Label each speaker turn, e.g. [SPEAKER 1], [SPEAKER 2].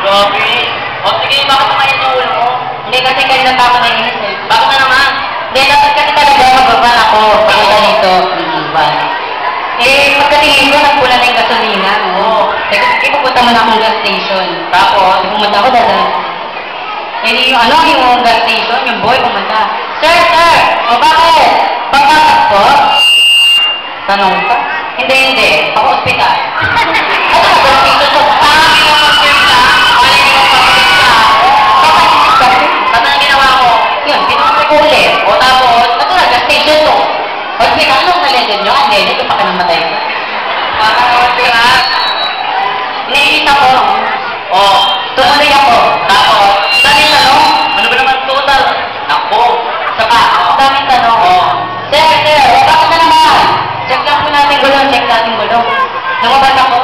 [SPEAKER 1] Grabe. O sige, bakit naman yung ulo mo?
[SPEAKER 2] Hindi kasi kanina pa ako nainis eh.
[SPEAKER 1] Bakit na naman?
[SPEAKER 2] Hindi, dapat kasi talaga magbaban ako. Pagkita nito, iiban. Eh, pagkatingin ko, nagpula na yung gasolina.
[SPEAKER 1] Oo.
[SPEAKER 2] Teka, pupunta mo na akong gas station.
[SPEAKER 1] Tapos?
[SPEAKER 2] Pumunta ako dahil. Eh, yung ano, yung gas station, yung boy pumunta. Sir, sir! O bakit? Pagkakas po? Tanong ka? Hindi, hindi. Ako ospital. Ano ka, gas station ko?
[SPEAKER 1] Hindi mo mag-firm ka? Wala hindi mo mag-firm ka?
[SPEAKER 2] Kapag kasi.
[SPEAKER 1] Ba't ang ginawa ko?
[SPEAKER 2] Yun, pinunta ko ulit.
[SPEAKER 1] O tapos?
[SPEAKER 2] Natural, gas station to. Hospital, anong nalended nyo? Hindi, hindi ko pa kanamatay ka.
[SPEAKER 1] Ka?
[SPEAKER 2] Nainis ako.
[SPEAKER 1] O.
[SPEAKER 2] Tumuloy ako.
[SPEAKER 1] Tapos?
[SPEAKER 2] Daming tanong.
[SPEAKER 1] Ano ba naman total? Naku.
[SPEAKER 2] Isa pa. Daming tanong.
[SPEAKER 1] O.
[SPEAKER 2] Sir, sir, bakit na naman? Check lang po natin gulong, check natin gulong. Lumabas ako.